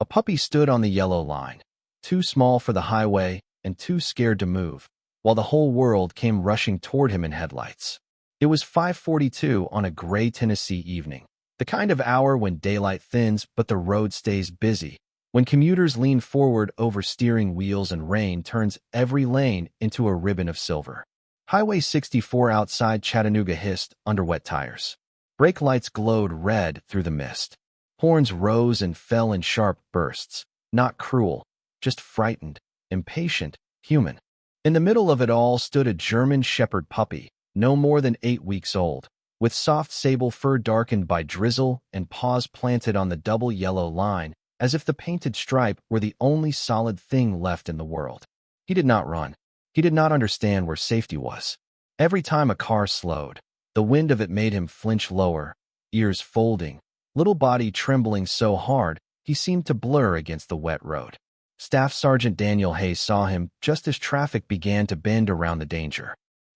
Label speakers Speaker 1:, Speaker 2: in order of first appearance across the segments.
Speaker 1: A puppy stood on the yellow line, too small for the highway and too scared to move, while the whole world came rushing toward him in headlights. It was 5:42 on a gray Tennessee evening, the kind of hour when daylight thins but the road stays busy, when commuters lean forward over steering wheels and rain turns every lane into a ribbon of silver. Highway 64 outside Chattanooga hissed under wet tires. Brake lights glowed red through the mist. Horns rose and fell in sharp bursts, not cruel, just frightened, impatient, human. In the middle of it all stood a German shepherd puppy, no more than 8 weeks old, with soft sable fur darkened by drizzle and paws planted on the double yellow line, as if the painted stripe were the only solid thing left in the world. He did not run. He did not understand where safety was. Every time a car slowed, the wind of it made him flinch lower, ears folding, little body trembling so hard he seemed to blur against the wet road. Staff Sergeant Daniel Hayes saw him just as traffic began to bend around the danger.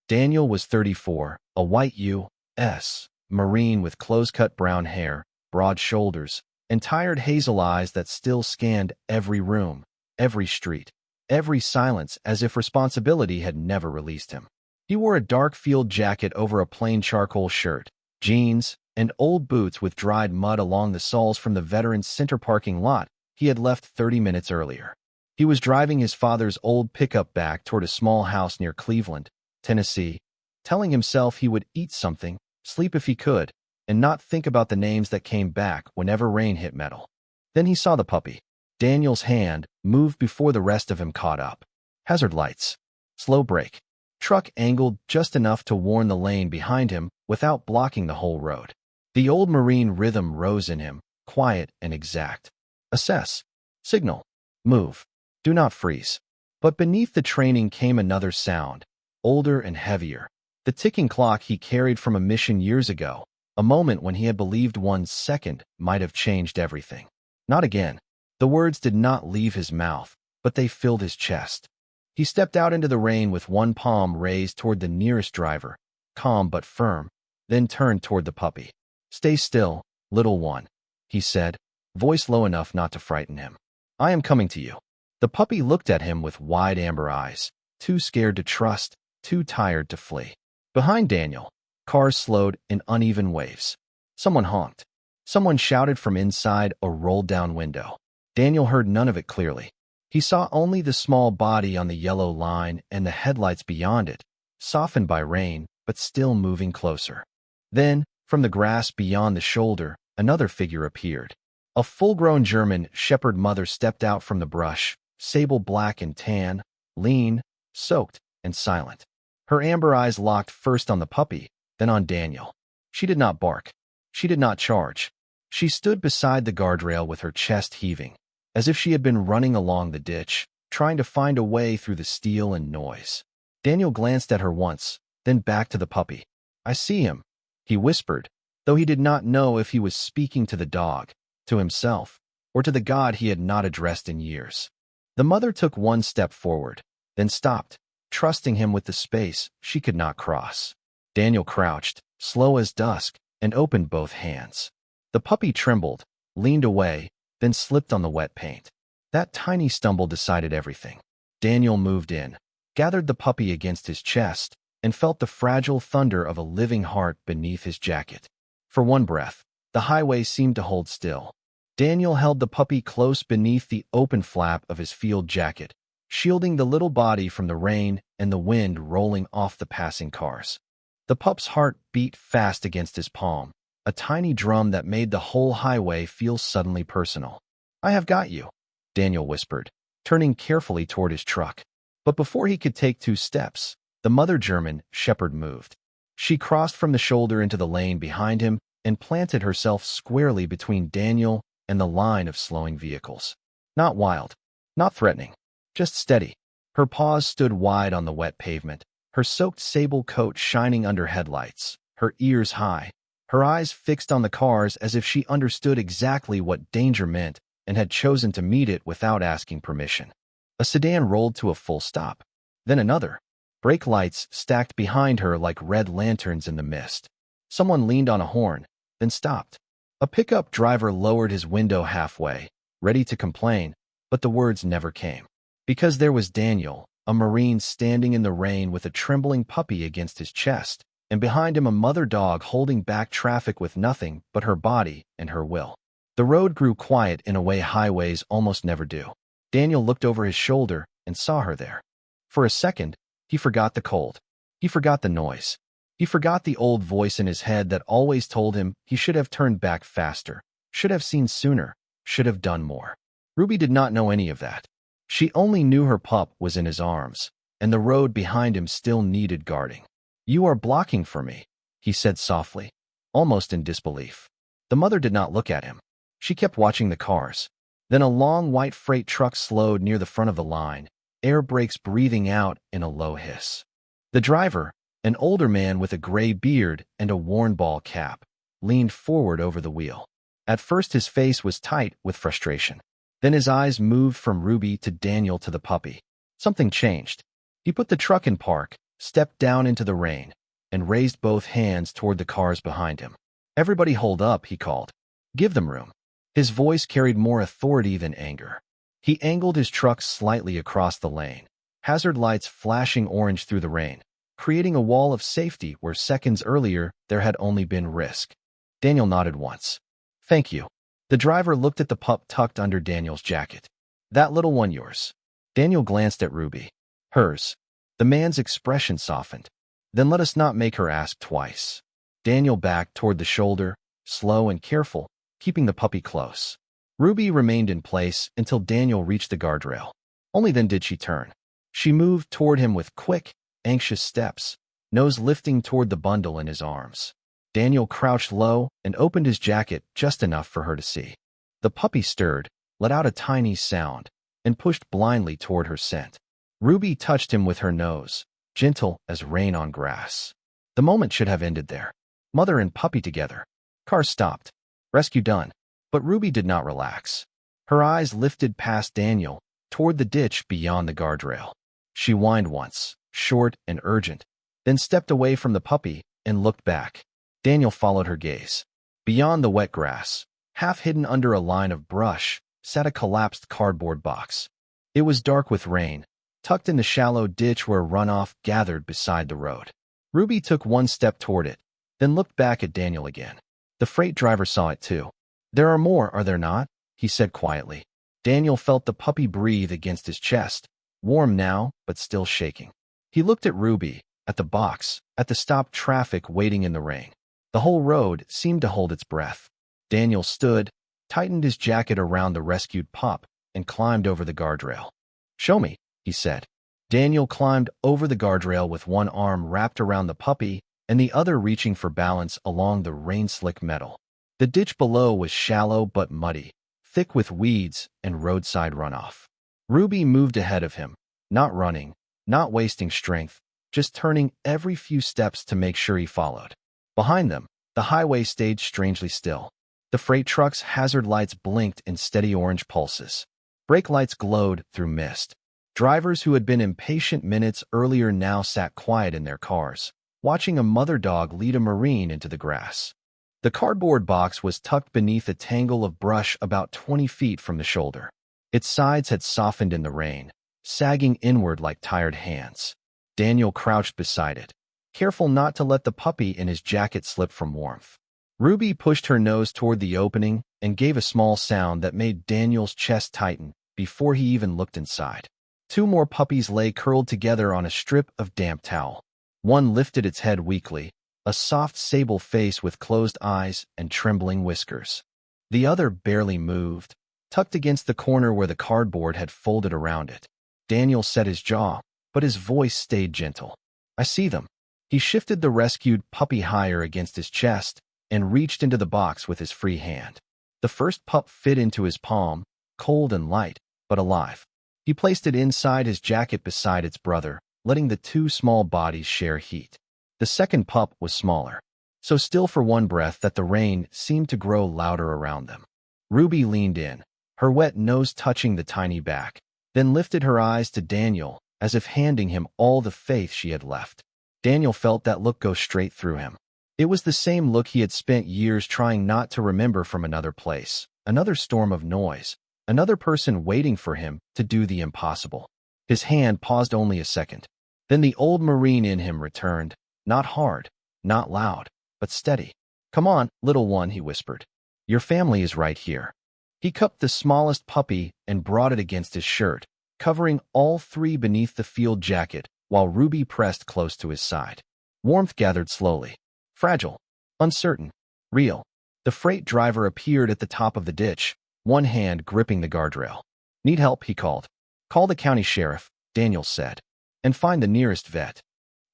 Speaker 1: Daniel was 34, a white U.S. Marine with close-cut brown hair, broad shoulders, and tired hazel eyes that still scanned every room, every street, every silence as if responsibility had never released him. He wore a dark field jacket over a plain charcoal shirt, jeans, and old boots with dried mud along the soles from the Veterans Center parking lot he had left 30 minutes earlier. He was driving his father's old pickup back toward a small house near Cleveland, Tennessee, telling himself he would eat something, sleep if he could, and not think about the names that came back whenever rain hit metal. Then he saw the puppy. Daniel's hand moved before the rest of him caught up. Hazard lights. Slow brake. Truck angled just enough to warn the lane behind him without blocking the whole road. The old Marine rhythm rose in him, quiet and exact. Assess. Signal. Move. Do not freeze. But beneath the training came another sound, older and heavier. The ticking clock he carried from a mission years ago, a moment when he had believed 1 second might have changed everything. Not again. The words did not leave his mouth, but they filled his chest. He stepped out into the rain with one palm raised toward the nearest driver, calm but firm, then turned toward the puppy. "Stay still, little one," he said, voice low enough not to frighten him. "I am coming to you." The puppy looked at him with wide amber eyes, too scared to trust, too tired to flee. Behind Daniel, cars slowed in uneven waves. Someone honked. Someone shouted from inside a rolled-down window. Daniel heard none of it clearly. He saw only the small body on the yellow line and the headlights beyond it, softened by rain, but still moving closer. Then, from the grass beyond the shoulder, another figure appeared. A full-grown German shepherd mother stepped out from the brush, sable black and tan, lean, soaked, and silent. Her amber eyes locked first on the puppy, then on Daniel. She did not bark. She did not charge. She stood beside the guardrail with her chest heaving, as if she had been running along the ditch, trying to find a way through the steel and noise. Daniel glanced at her once, then back to the puppy. "I see him," he whispered, though he did not know if he was speaking to the dog, to himself, or to the God he had not addressed in years. The mother took one step forward, then stopped, trusting him with the space she could not cross. Daniel crouched, slow as dusk, and opened both hands. The puppy trembled, leaned away, then slipped on the wet paint. That tiny stumble decided everything. Daniel moved in, gathered the puppy against his chest, and felt the fragile thunder of a living heart beneath his jacket. For one breath, the highway seemed to hold still. Daniel held the puppy close beneath the open flap of his field jacket, shielding the little body from the rain and the wind rolling off the passing cars. The pup's heart beat fast against his palm, a tiny drum that made the whole highway feel suddenly personal. "I have got you," Daniel whispered, turning carefully toward his truck. But before he could take 2 steps, the mother German shepherd moved. She crossed from the shoulder into the lane behind him and planted herself squarely between Daniel and the line of slowing vehicles. Not wild, not threatening, just steady. Her paws stood wide on the wet pavement, her soaked sable coat shining under headlights, her ears high, her eyes fixed on the cars as if she understood exactly what danger meant and had chosen to meet it without asking permission. A sedan rolled to a full stop. Then another. Brake lights stacked behind her like red lanterns in the mist. Someone leaned on a horn, then stopped. A pickup driver lowered his window halfway, ready to complain, but the words never came. Because there was Daniel, a Marine standing in the rain with a trembling puppy against his chest, and behind him a mother dog holding back traffic with nothing but her body and her will. The road grew quiet in a way highways almost never do. Daniel looked over his shoulder and saw her there. For a second, he forgot the cold. He forgot the noise. He forgot the old voice in his head that always told him he should have turned back faster, should have seen sooner, should have done more. Ruby did not know any of that. She only knew her pup was in his arms, and the road behind him still needed guarding. "You are blocking for me," he said softly, almost in disbelief. The mother did not look at him. She kept watching the cars. Then a long white freight truck slowed near the front of the line, air brakes breathing out in a low hiss. The driver, an older man with a gray beard and a worn ball cap, leaned forward over the wheel. At first his face was tight with frustration. Then his eyes moved from Ruby to Daniel to the puppy. Something changed. He put the truck in park, stepped down into the rain, and raised both hands toward the cars behind him. "Everybody hold up," he called. "Give them room." His voice carried more authority than anger. He angled his truck slightly across the lane, hazard lights flashing orange through the rain, creating a wall of safety where seconds earlier there had only been risk. Daniel nodded once. "Thank you." The driver looked at the pup tucked under Daniel's jacket. "That little one yours?" Daniel glanced at Ruby. "Hers." The man's expression softened. "Then let us not make her ask twice." Daniel backed toward the shoulder, slow and careful, keeping the puppy close. Ruby remained in place until Daniel reached the guardrail. Only then did she turn. She moved toward him with quick, anxious steps, nose lifting toward the bundle in his arms. Daniel crouched low and opened his jacket just enough for her to see. The puppy stirred, let out a tiny sound, and pushed blindly toward her scent. Ruby touched him with her nose, gentle as rain on grass. The moment should have ended there. Mother and puppy together. Car stopped. Rescue done. But Ruby did not relax. Her eyes lifted past Daniel, toward the ditch beyond the guardrail. She whined once, short and urgent, then stepped away from the puppy and looked back. Daniel followed her gaze. Beyond the wet grass, half hidden under a line of brush, sat a collapsed cardboard box. It was dark with rain, tucked in the shallow ditch where runoff gathered beside the road. Ruby took one step toward it, then looked back at Daniel again. The freight driver saw it too. "There are more, are there not?" he said quietly. Daniel felt the puppy breathe against his chest, warm now, but still shaking. He looked at Ruby, at the box, at the stopped traffic waiting in the rain. The whole road seemed to hold its breath. Daniel stood, tightened his jacket around the rescued pup, and climbed over the guardrail. "Show me," he said. Daniel climbed over the guardrail with one arm wrapped around the puppy and the other reaching for balance along the rain-slick metal. The ditch below was shallow but muddy, thick with weeds and roadside runoff. Ruby moved ahead of him, not running, not wasting strength, just turning every few steps to make sure he followed. Behind them, the highway stayed strangely still. The freight truck's hazard lights blinked in steady orange pulses. Brake lights glowed through mist. Drivers who had been impatient minutes earlier now sat quiet in their cars, watching a mother dog lead a Marine into the grass. The cardboard box was tucked beneath a tangle of brush about 20 feet from the shoulder. Its sides had softened in the rain, sagging inward like tired hands. Daniel crouched beside it, careful not to let the puppy in his jacket slip from warmth. Ruby pushed her nose toward the opening and gave a small sound that made Daniel's chest tighten before he even looked inside. Two more puppies lay curled together on a strip of damp towel. One lifted its head weakly, a soft sable face with closed eyes and trembling whiskers. The other barely moved, tucked against the corner where the cardboard had folded around it. Daniel set his jaw, but his voice stayed gentle. "I see them." He shifted the rescued puppy higher against his chest and reached into the box with his free hand. The first pup fit into his palm, cold and light, but alive. He placed it inside his jacket beside its brother, letting the two small bodies share heat. The second pup was smaller, so still for one breath that the rain seemed to grow louder around them. Ruby leaned in, her wet nose touching the tiny back, then lifted her eyes to Daniel as if handing him all the faith she had left. Daniel felt that look go straight through him. It was the same look he had spent years trying not to remember from another place, another storm of noise, Another person waiting for him to do the impossible. His hand paused only a second. Then the old Marine in him returned, not hard, not loud, but steady. "Come on, little one," he whispered. "Your family is right here." He cupped the smallest puppy and brought it against his shirt, covering all three beneath the field jacket while Ruby pressed close to his side. Warmth gathered slowly. Fragile, uncertain, real. The freight driver appeared at the top of the ditch, one hand gripping the guardrail. "Need help?" he called. "Call the county sheriff," Daniel said, "and find the nearest vet."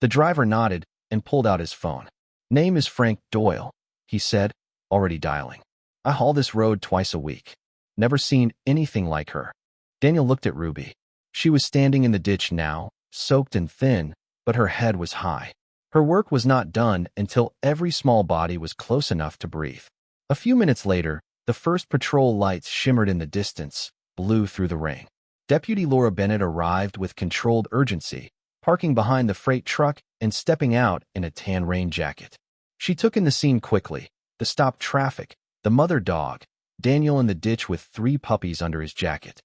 Speaker 1: The driver nodded and pulled out his phone. "Name is Frank Doyle," he said, already dialing. "I haul this road twice a week. Never seen anything like her." Daniel looked at Ruby. She was standing in the ditch now, soaked and thin, but her head was high. Her work was not done until every small body was close enough to breathe. A few minutes later, the first patrol lights shimmered in the distance, blue through the rain. Deputy Laura Bennett arrived with controlled urgency, parking behind the freight truck and stepping out in a tan rain jacket. She took in the scene quickly, the stopped traffic, the mother dog, Daniel in the ditch with 3 puppies under his jacket.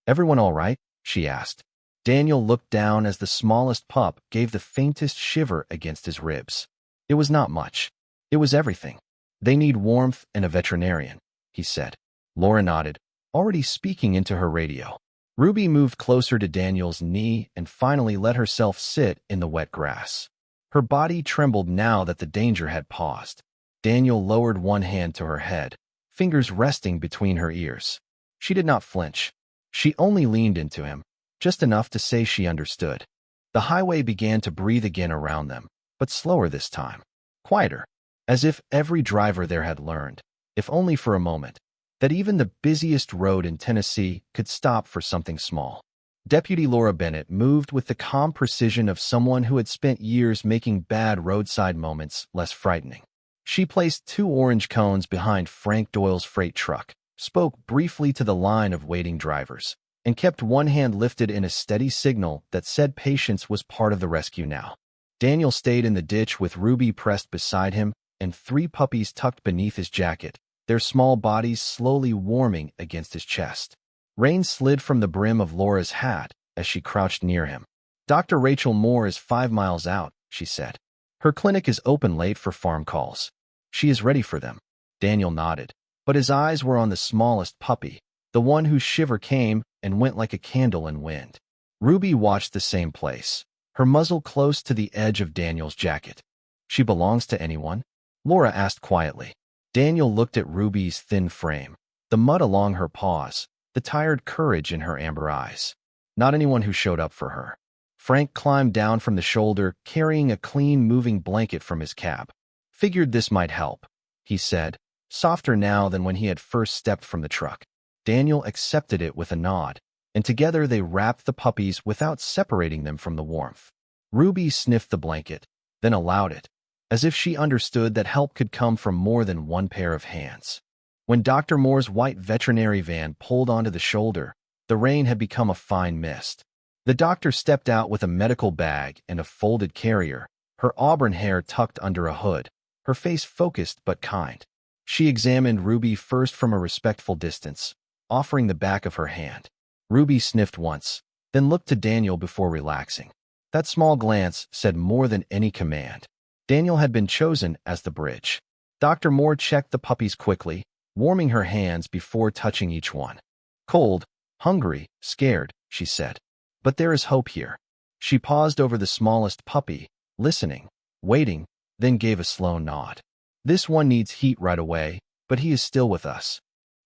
Speaker 1: "Everyone all right?" she asked. Daniel looked down as the smallest pup gave the faintest shiver against his ribs. It was not much. It was everything. "They need warmth and a veterinarian," he said. Laura nodded, already speaking into her radio. Ruby moved closer to Daniel's knee and finally let herself sit in the wet grass. Her body trembled now that the danger had paused. Daniel lowered one hand to her head, fingers resting between her ears. She did not flinch. She only leaned into him, just enough to say she understood. The highway began to breathe again around them, but slower this time. Quieter, as if every driver there had learned, if only for a moment, that even the busiest road in Tennessee could stop for something small. Deputy Laura Bennett moved with the calm precision of someone who had spent years making bad roadside moments less frightening. She placed 2 orange cones behind Frank Doyle's freight truck, spoke briefly to the line of waiting drivers, and kept one hand lifted in a steady signal that said patience was part of the rescue now. Daniel stayed in the ditch with Ruby pressed beside him and 3 puppies tucked beneath his jacket, their small bodies slowly warming against his chest. Rain slid from the brim of Laura's hat as she crouched near him. "Dr. Rachel Moore is 5 miles out," she said. "Her clinic is open late for farm calls. She is ready for them." Daniel nodded, but his eyes were on the smallest puppy, the one whose shiver came and went like a candle in wind. Ruby watched the same place, her muzzle close to the edge of Daniel's jacket. "She belongs to anyone?" Laura asked quietly. Daniel looked at Ruby's thin frame, the mud along her paws, the tired courage in her amber eyes. "Not anyone who showed up for her." Frank climbed down from the shoulder, carrying a clean, moving blanket from his cab. "Figured this might help," he said, softer now than when he had first stepped from the truck. Daniel accepted it with a nod, and together they wrapped the puppies without separating them from the warmth. Ruby sniffed the blanket, then allowed it, as if she understood that help could come from more than one pair of hands. When Dr. Moore's white veterinary van pulled onto the shoulder, the rain had become a fine mist. The doctor stepped out with a medical bag and a folded carrier, her auburn hair tucked under a hood, her face focused but kind. She examined Ruby first from a respectful distance, offering the back of her hand. Ruby sniffed once, then looked to Daniel before relaxing. That small glance said more than any command. Daniel had been chosen as the bridge. Dr. Moore checked the puppies quickly, warming her hands before touching each one. "Cold, hungry, scared," she said. "But there is hope here." She paused over the smallest puppy, listening, waiting, then gave a slow nod. "This one needs heat right away, but he is still with us."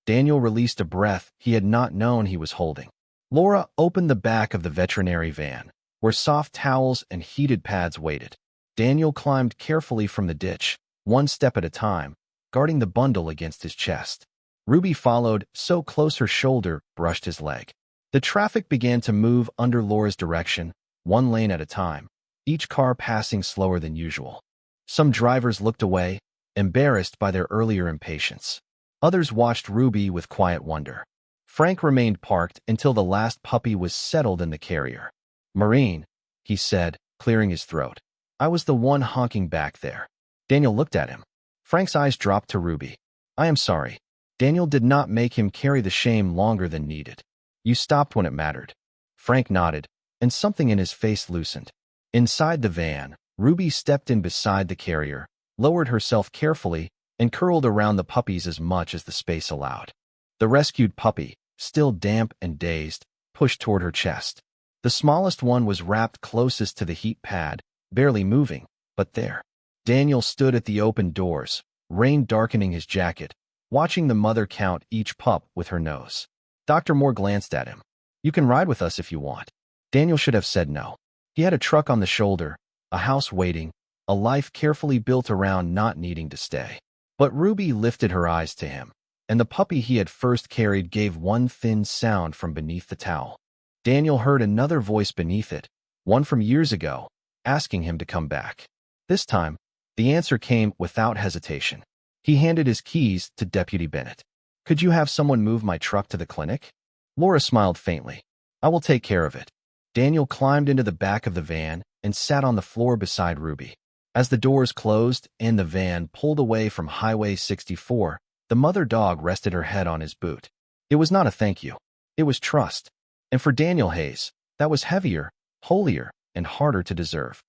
Speaker 1: Daniel released a breath he had not known he was holding. Laura opened the back of the veterinary van, where soft towels and heated pads waited. Daniel climbed carefully from the ditch, one step at a time, guarding the bundle against his chest. Ruby followed, so close her shoulder brushed his leg. The traffic began to move under Laura's direction, one lane at a time, each car passing slower than usual. Some drivers looked away, embarrassed by their earlier impatience. Others watched Ruby with quiet wonder. Frank remained parked until the last puppy was settled in the carrier. "Marine," he said, clearing his throat. "I was the one honking back there." Daniel looked at him. Frank's eyes dropped to Ruby. "I am sorry. Daniel did not make him carry the shame longer than needed. You stopped when it mattered. Frank nodded, and something in his face loosened. Inside the van, Ruby stepped in beside the carrier, lowered herself carefully, and curled around the puppies as much as the space allowed. The rescued puppy, still damp and dazed, pushed toward her chest. The smallest one was wrapped closest to the heat pad, barely moving, but there. Daniel stood at the open doors, rain darkening his jacket, watching the mother count each pup with her nose. Dr. Moore glanced at him. You can ride with us if you want. Daniel should have said no. He had a truck on the shoulder, a house waiting, a life carefully built around not needing to stay. But Ruby lifted her eyes to him, and the puppy he had first carried gave one thin sound from beneath the towel. Daniel heard another voice beneath it, one from years ago, asking him to come back. This time, the answer came without hesitation. He handed his keys to Deputy Bennett. Could you have someone move my truck to the clinic? Laura smiled faintly. I will take care of it. Daniel climbed into the back of the van and sat on the floor beside Ruby. As the doors closed and the van pulled away from Highway 64, the mother dog rested her head on his boot. It was not a thank you. It was trust. And for Daniel Hayes, that was heavier, holier, and harder to deserve.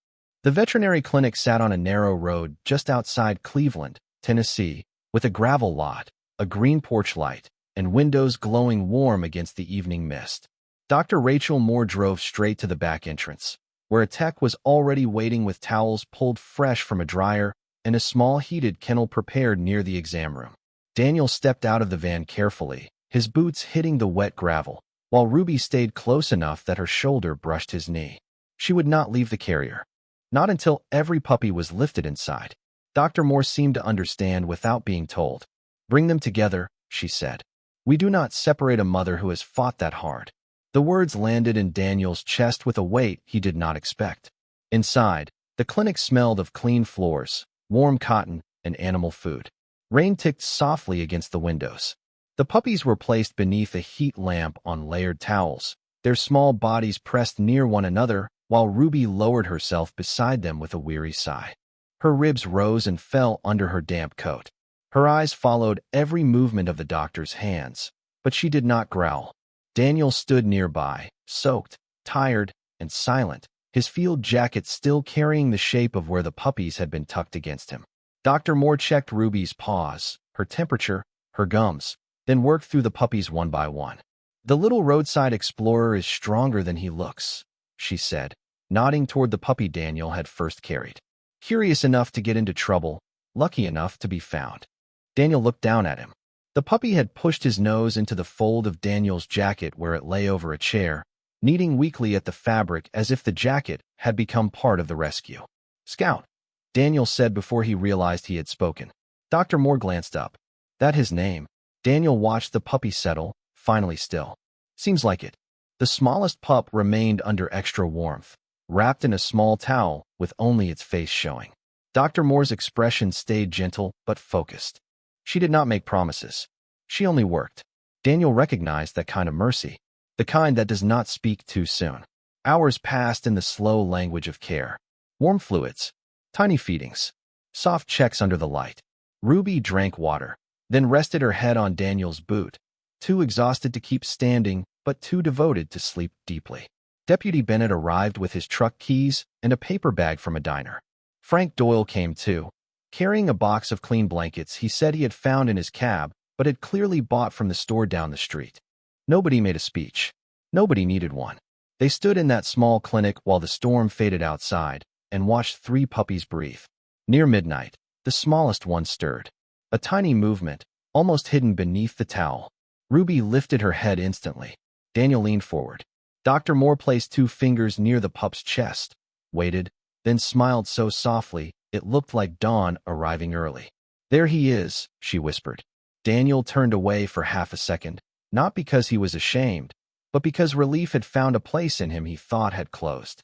Speaker 1: The veterinary clinic sat on a narrow road just outside Cleveland, Tennessee, with a gravel lot, a green porch light, and windows glowing warm against the evening mist. Dr. Rachel Moore drove straight to the back entrance, where a tech was already waiting with towels pulled fresh from a dryer and a small heated kennel prepared near the exam room. Daniel stepped out of the van carefully, his boots hitting the wet gravel, while Ruby stayed close enough that her shoulder brushed his knee. She would not leave the carrier. Not until every puppy was lifted inside. Dr. Moore seemed to understand without being told. Bring them together, she said. We do not separate a mother who has fought that hard. The words landed in Daniel's chest with a weight he did not expect. Inside, the clinic smelled of clean floors, warm cotton, and animal food. Rain ticked softly against the windows. The puppies were placed beneath a heat lamp on layered towels, their small bodies pressed near one another, while Ruby lowered herself beside them with a weary sigh. Her ribs rose and fell under her damp coat. Her eyes followed every movement of the doctor's hands, but she did not growl. Daniel stood nearby, soaked, tired, and silent, his field jacket still carrying the shape of where the puppies had been tucked against him. Dr. Moore checked Ruby's paws, her temperature, her gums, then worked through the puppies one by one. The little roadside explorer is stronger than he looks, she said, nodding toward the puppy Daniel had first carried. Curious enough to get into trouble, lucky enough to be found. Daniel looked down at him. The puppy had pushed his nose into the fold of Daniel's jacket where it lay over a chair, kneading weakly at the fabric as if the jacket had become part of the rescue. Scout, Daniel said before he realized he had spoken. Dr. Moore glanced up. That his name? Daniel watched the puppy settle, finally still. Seems like it. The smallest pup remained under extra warmth, wrapped in a small towel with only its face showing. Dr. Moore's expression stayed gentle but focused. She did not make promises. She only worked. Daniel recognized that kind of mercy, the kind that does not speak too soon. Hours passed in the slow language of care. Warm fluids, tiny feedings, soft checks under the light. Ruby drank water, then rested her head on Daniel's boot, too exhausted to keep standing, but too devoted to sleep deeply. Deputy Bennett arrived with his truck keys and a paper bag from a diner. Frank Doyle came too, carrying a box of clean blankets he said he had found in his cab, but had clearly bought from the store down the street. Nobody made a speech. Nobody needed one. They stood in that small clinic while the storm faded outside and watched 3 puppies breathe. Near midnight, the smallest one stirred. A tiny movement, almost hidden beneath the towel. Ruby lifted her head instantly. Daniel leaned forward. Dr. Moore placed 2 fingers near the pup's chest, waited, then smiled so softly it looked like dawn arriving early. There he is, she whispered. Daniel turned away for half a second, not because he was ashamed, but because relief had found a place in him he thought had closed.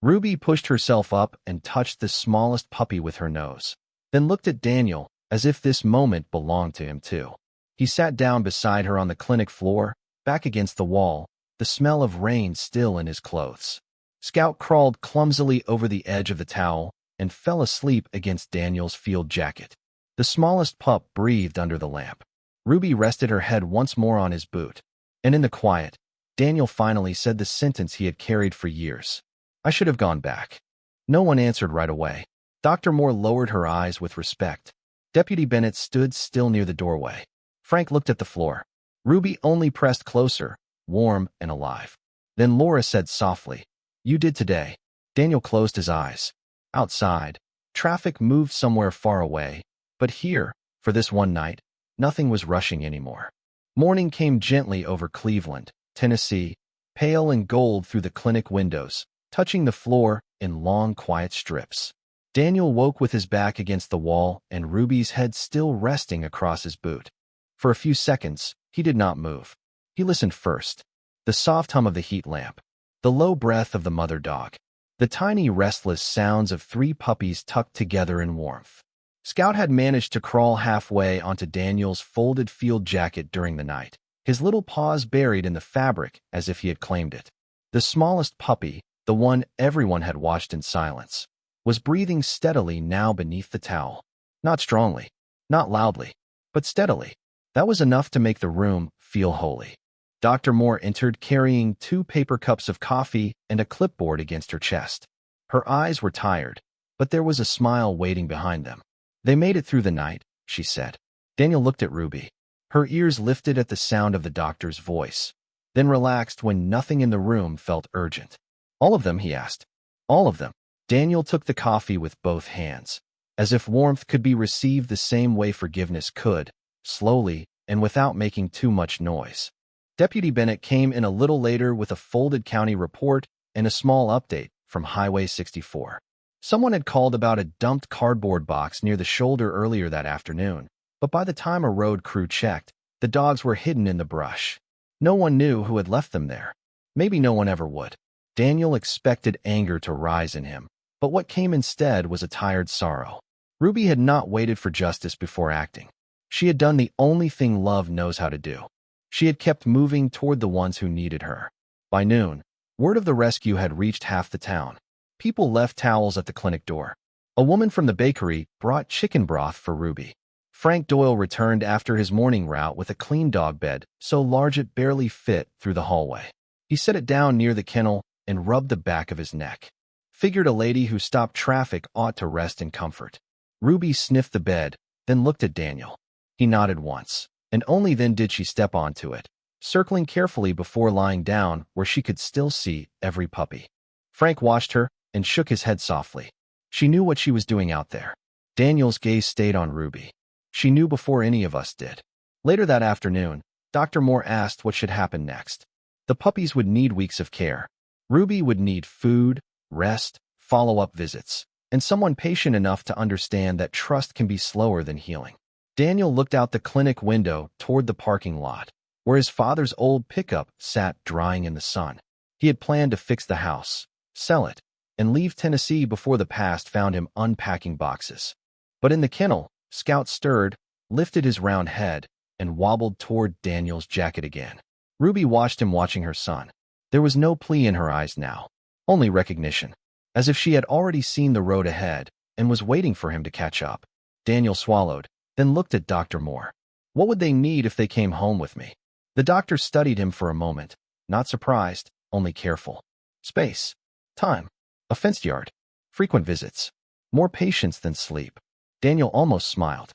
Speaker 1: Ruby pushed herself up and touched the smallest puppy with her nose, then looked at Daniel as if this moment belonged to him too. He sat down beside her on the clinic floor, back against the wall, the smell of rain still in his clothes. Scout crawled clumsily over the edge of the towel and fell asleep against Daniel's field jacket. The smallest pup breathed under the lamp. Ruby rested her head once more on his boot. And in the quiet, Daniel finally said the sentence he had carried for years. I should have gone back. No one answered right away. Dr. Moore lowered her eyes with respect. Deputy Bennett stood still near the doorway. Frank looked at the floor. Ruby only pressed closer, warm and alive. Then Laura said softly, "You did today." Daniel closed his eyes. Outside, traffic moved somewhere far away, but here, for this one night, nothing was rushing anymore. Morning came gently over Cleveland, Tennessee, pale and gold through the clinic windows, touching the floor in long, quiet strips. Daniel woke with his back against the wall and Ruby's head still resting across his boot. For a few seconds, he did not move. He listened first. The soft hum of the heat lamp, the low breath of the mother dog, the tiny restless sounds of 3 puppies tucked together in warmth. Scout had managed to crawl halfway onto Daniel's folded field jacket during the night, his little paws buried in the fabric as if he had claimed it. The smallest puppy, the one everyone had watched in silence, was breathing steadily now beneath the towel. Not strongly, not loudly, but steadily. That was enough to make the room feel holy. Dr. Moore entered carrying 2 paper cups of coffee and a clipboard against her chest. Her eyes were tired, but there was a smile waiting behind them. They made it through the night, she said. Daniel looked at Ruby. Her ears lifted at the sound of the doctor's voice, then relaxed when nothing in the room felt urgent. All of them, he asked. All of them. Daniel took the coffee with both hands, as if warmth could be received the same way forgiveness could, slowly and without making too much noise. Deputy Bennett came in a little later with a folded county report and a small update from Highway 64. Someone had called about a dumped cardboard box near the shoulder earlier that afternoon, but by the time a road crew checked, the dogs were hidden in the brush. No one knew who had left them there. Maybe no one ever would. Daniel expected anger to rise in him, but what came instead was a tired sorrow. Ruby had not waited for justice before acting. She had done the only thing love knows how to do. She had kept moving toward the ones who needed her. By noon, word of the rescue had reached half the town. People left towels at the clinic door. A woman from the bakery brought chicken broth for Ruby. Frank Doyle returned after his morning route with a clean dog bed, so large it barely fit through the hallway. He set it down near the kennel and rubbed the back of his neck. Figured a lady who stopped traffic ought to rest in comfort. Ruby sniffed the bed, then looked at Daniel. He nodded once, and only then did she step onto it, circling carefully before lying down where she could still see every puppy. Frank watched her and shook his head softly. She knew what she was doing out there. Daniel's gaze stayed on Ruby. She knew before any of us did. Later that afternoon, Dr. Moore asked what should happen next. The puppies would need weeks of care. Ruby would need food, rest, follow-up visits, and someone patient enough to understand that trust can be slower than healing. Daniel looked out the clinic window toward the parking lot, where his father's old pickup sat drying in the sun. He had planned to fix the house, sell it, and leave Tennessee before the past found him unpacking boxes. But in the kennel, Scout stirred, lifted his round head, and wobbled toward Daniel's jacket again. Ruby watched him watching her son. There was no plea in her eyes now, only recognition, as if she had already seen the road ahead and was waiting for him to catch up. Daniel swallowed, then looked at Dr. Moore. What would they need if they came home with me? The doctor studied him for a moment, not surprised, only careful. Space, time, a fenced yard, frequent visits, more patience than sleep. Daniel almost smiled.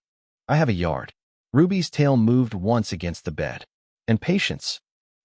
Speaker 1: I have a yard. Ruby's tail moved once against the bed. And patience?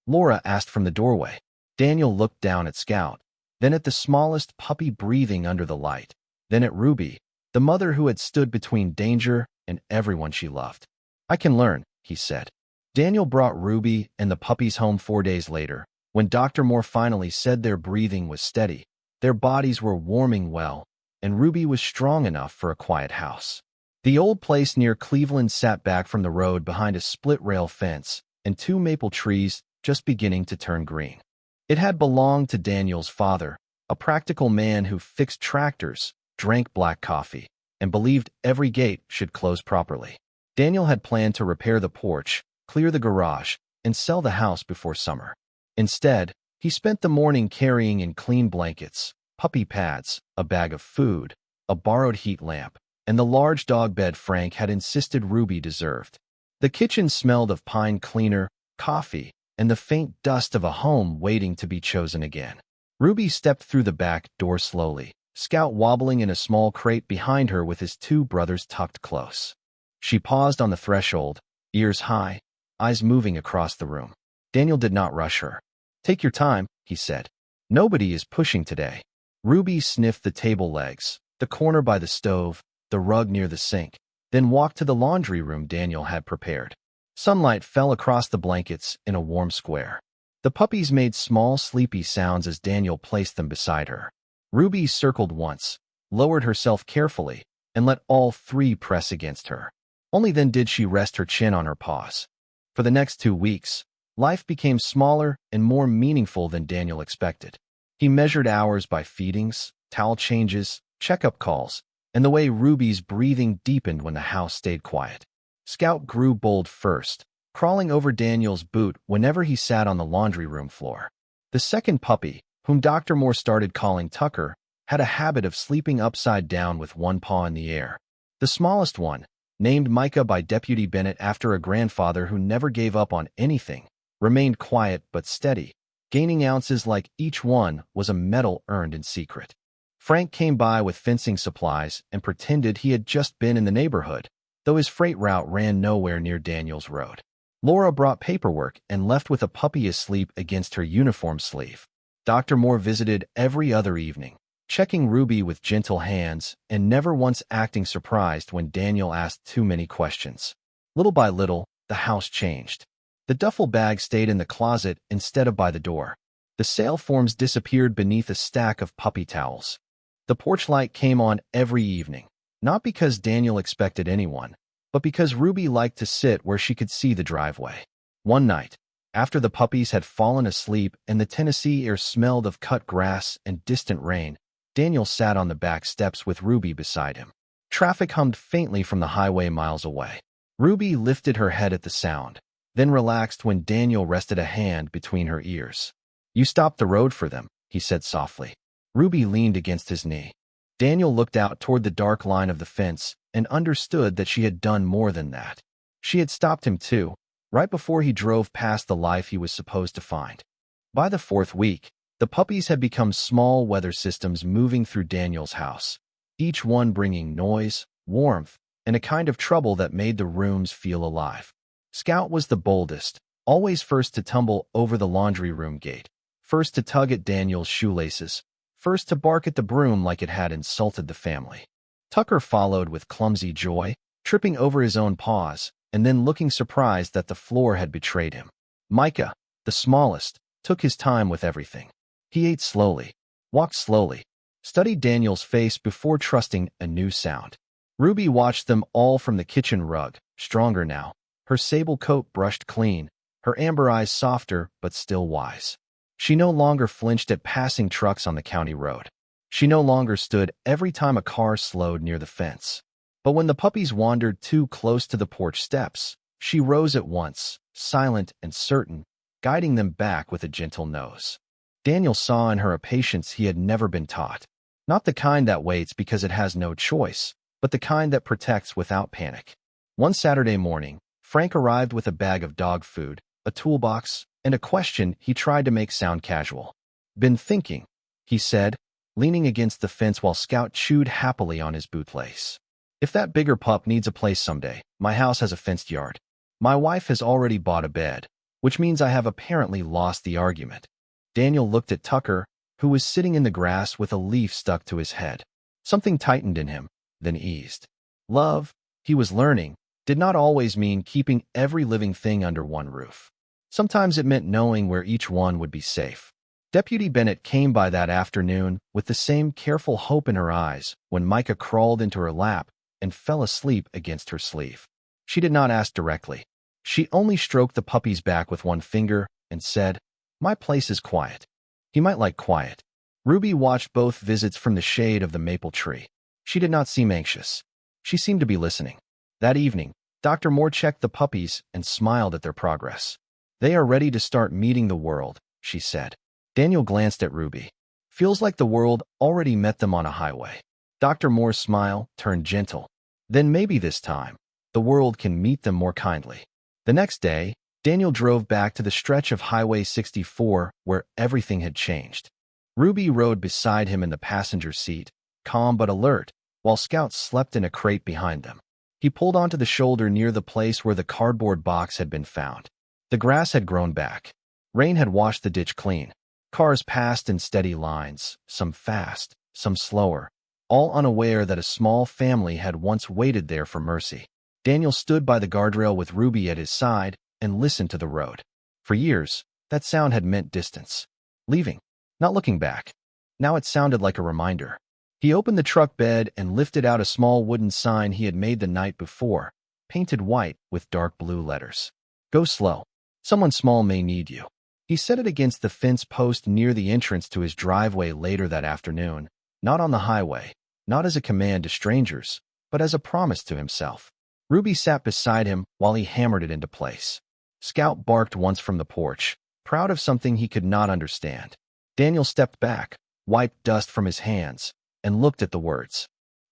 Speaker 1: Laura asked from the doorway. Daniel looked down at Scout, then at the smallest puppy breathing under the light, then at Ruby, the mother who had stood between danger and everyone she loved. I can learn, he said. Daniel brought Ruby and the puppies home 4 days later, when Dr. Moore finally said their breathing was steady, their bodies were warming well, and Ruby was strong enough for a quiet house. The old place near Cleveland sat back from the road behind a split-rail fence and 2 maple trees just beginning to turn green. It had belonged to Daniel's father, a practical man who fixed tractors, drank black coffee, and believed every gate should close properly. Daniel had planned to repair the porch, clear the garage, and sell the house before summer. Instead, he spent the morning carrying in clean blankets, puppy pads, a bag of food, a borrowed heat lamp, and the large dog bed Frank had insisted Ruby deserved. The kitchen smelled of pine cleaner, coffee, and the faint dust of a home waiting to be chosen again. Ruby stepped through the back door slowly, Scout wobbling in a small crate behind her with his two brothers tucked close. She paused on the threshold, ears high, eyes moving across the room. Daniel did not rush her. "Take your time," he said. "Nobody is pushing today." Ruby sniffed the table legs, the corner by the stove, the rug near the sink, then walked to the laundry room Daniel had prepared. Sunlight fell across the blankets in a warm square. The puppies made small, sleepy sounds as Daniel placed them beside her. Ruby circled once, lowered herself carefully, and let all three press against her. Only then did she rest her chin on her paws. For the next 2 weeks, life became smaller and more meaningful than Daniel expected. He measured hours by feedings, towel changes, checkup calls, and the way Ruby's breathing deepened when the house stayed quiet. Scout grew bold first, crawling over Daniel's boot whenever he sat on the laundry room floor. The second puppy, whom Dr. Moore started calling Tucker, had a habit of sleeping upside down with one paw in the air. The smallest one, named Micah by Deputy Bennett after a grandfather who never gave up on anything, remained quiet but steady, gaining ounces like each one was a medal earned in secret. Frank came by with fencing supplies and pretended he had just been in the neighborhood, though his freight route ran nowhere near Daniel's road. Laura brought paperwork and left with a puppy asleep against her uniform sleeve. Dr. Moore visited every other evening, checking Ruby with gentle hands and never once acting surprised when Daniel asked too many questions. Little by little, the house changed. The duffel bag stayed in the closet instead of by the door. The sail forms disappeared beneath a stack of puppy towels. The porch light came on every evening, not because Daniel expected anyone, but because Ruby liked to sit where she could see the driveway. One night, after the puppies had fallen asleep and the Tennessee air smelled of cut grass and distant rain, Daniel sat on the back steps with Ruby beside him. Traffic hummed faintly from the highway miles away. Ruby lifted her head at the sound, then relaxed when Daniel rested a hand between her ears. "You stopped the road for them," he said softly. Ruby leaned against his knee. Daniel looked out toward the dark line of the fence and understood that she had done more than that. She had stopped him too, right before he drove past the life he was supposed to find. By the 4th week, the puppies had become small weather systems moving through Daniel's house, each one bringing noise, warmth, and a kind of trouble that made the rooms feel alive. Scout was the boldest, always first to tumble over the laundry room gate, first to tug at Daniel's shoelaces, first to bark at the broom like it had insulted the family. Tucker followed with clumsy joy, tripping over his own paws, and then looking surprised that the floor had betrayed him. Micah, the smallest, took his time with everything. He ate slowly, walked slowly, studied Daniel's face before trusting a new sound. Ruby watched them all from the kitchen rug, stronger now, her sable coat brushed clean, her amber eyes softer but still wise. She no longer flinched at passing trucks on the county road. She no longer stood every time a car slowed near the fence. But when the puppies wandered too close to the porch steps, she rose at once, silent and certain, guiding them back with a gentle nose. Daniel saw in her a patience he had never been taught. Not the kind that waits because it has no choice, but the kind that protects without panic. One Saturday morning, Frank arrived with a bag of dog food, a toolbox, and a question he tried to make sound casual. "Been thinking," he said, leaning against the fence while Scout chewed happily on his bootlace. "If that bigger pup needs a place someday, my house has a fenced yard. My wife has already bought a bed, which means I have apparently lost the argument." Daniel looked at Tucker, who was sitting in the grass with a leaf stuck to his head. Something tightened in him, then eased. Love, he was learning, did not always mean keeping every living thing under one roof. Sometimes it meant knowing where each one would be safe. Deputy Bennett came by that afternoon with the same careful hope in her eyes when Micah crawled into her lap and fell asleep against her sleeve. She did not ask directly. She only stroked the puppy's back with one finger and said, "My place is quiet. He might like quiet." Ruby watched both visits from the shade of the maple tree. She did not seem anxious. She seemed to be listening. That evening, Dr. Moore checked the puppies and smiled at their progress. "They are ready to start meeting the world," she said. Daniel glanced at Ruby. "Feels like the world already met them on a highway." Dr. Moore's smile turned gentle. "Then maybe this time, the world can meet them more kindly." The next day, Daniel drove back to the stretch of Highway 64 where everything had changed. Ruby rode beside him in the passenger seat, calm but alert, while Scout slept in a crate behind them. He pulled onto the shoulder near the place where the cardboard box had been found. The grass had grown back. Rain had washed the ditch clean. Cars passed in steady lines, some fast, some slower, all unaware that a small family had once waited there for mercy. Daniel stood by the guardrail with Ruby at his side and listened to the road. For years, that sound had meant distance. Leaving, not looking back. Now it sounded like a reminder. He opened the truck bed and lifted out a small wooden sign he had made the night before, painted white with dark blue letters. Go slow. Someone small may need you. He set it against the fence post near the entrance to his driveway later that afternoon, not on the highway, not as a command to strangers, but as a promise to himself. Ruby sat beside him while he hammered it into place. Scout barked once from the porch, proud of something he could not understand. Daniel stepped back, wiped dust from his hands, and looked at the words.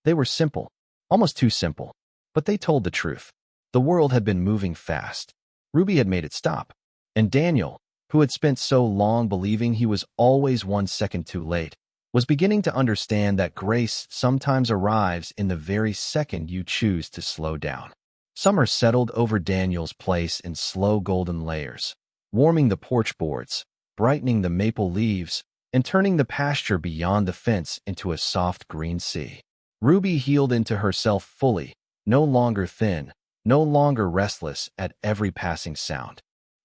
Speaker 1: They were simple, almost too simple, but they told the truth. The world had been moving fast. Ruby had made it stop, and Daniel, who had spent so long believing he was always 1 second too late, was beginning to understand that grace sometimes arrives in the very second you choose to slow down. Summer settled over Daniel's place in slow golden layers, warming the porch boards, brightening the maple leaves, and turning the pasture beyond the fence into a soft green sea. Ruby healed into herself fully, no longer thin, no longer restless at every passing sound.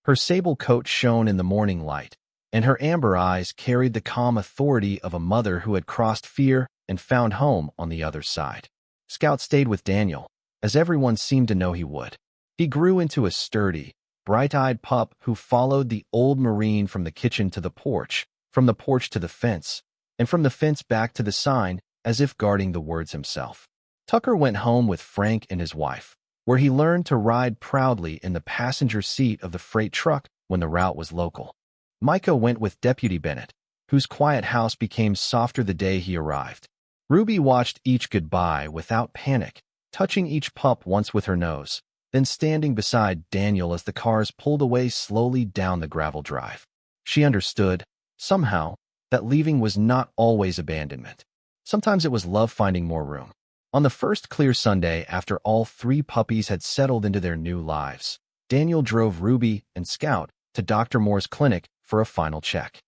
Speaker 1: Her sable coat shone in the morning light, and her amber eyes carried the calm authority of a mother who had crossed fear and found home on the other side. Scout stayed with Daniel, as everyone seemed to know he would. He grew into a sturdy, bright-eyed pup who followed the old Marine from the kitchen to the porch, from the porch to the fence, and from the fence back to the sign, as if guarding the words himself. Tucker went home with Frank and his wife, where he learned to ride proudly in the passenger seat of the freight truck when the route was local. Micah went with Deputy Bennett, whose quiet house became softer the day he arrived. Ruby watched each goodbye without panic, touching each pup once with her nose, then standing beside Daniel as the cars pulled away slowly down the gravel drive. She understood, somehow, that leaving was not always abandonment. Sometimes it was love finding more room. On the first clear Sunday after all 3 puppies had settled into their new lives, Daniel drove Ruby and Scout to Dr. Moore's clinic for a final check.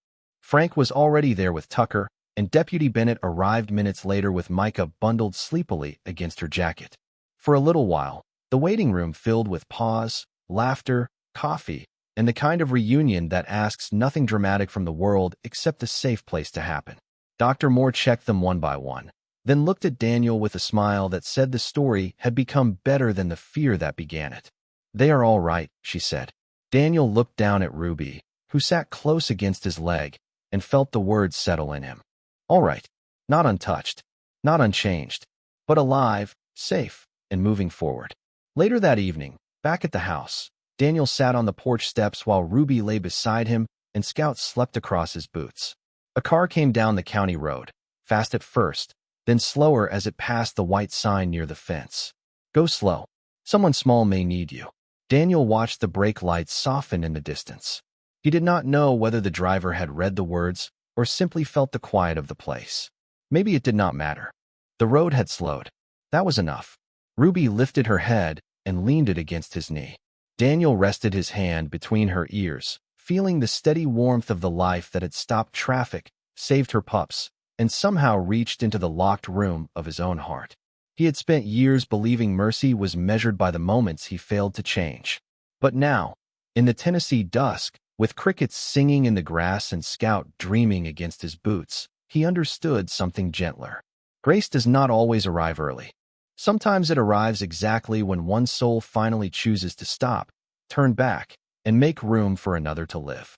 Speaker 1: Frank was already there with Tucker, and Deputy Bennett arrived minutes later with Micah bundled sleepily against her jacket. For a little while, the waiting room filled with pause, laughter, coffee, and the kind of reunion that asks nothing dramatic from the world except a safe place to happen. Dr. Moore checked them one by one, then looked at Daniel with a smile that said the story had become better than the fear that began it. They are all right, she said. Daniel looked down at Ruby, who sat close against his leg, and felt the words settle in him. All right, not untouched, not unchanged, but alive, safe, and moving forward. Later that evening, back at the house, Daniel sat on the porch steps while Ruby lay beside him and Scout slept across his boots. A car came down the county road, fast at first, then slower as it passed the white sign near the fence. Go slow. Someone small may need you. Daniel watched the brake lights soften in the distance. He did not know whether the driver had read the words or simply felt the quiet of the place. Maybe it did not matter. The road had slowed. That was enough. Ruby lifted her head and leaned it against his knee. Daniel rested his hand between her ears, feeling the steady warmth of the life that had stopped traffic, saved her pups, and somehow reached into the locked room of his own heart. He had spent years believing mercy was measured by the moments he failed to change. But now, in the Tennessee dusk, with crickets singing in the grass and Scout dreaming against his boots, he understood something gentler. Grace does not always arrive early. Sometimes it arrives exactly when one soul finally chooses to stop, turn back, and make room for another to live.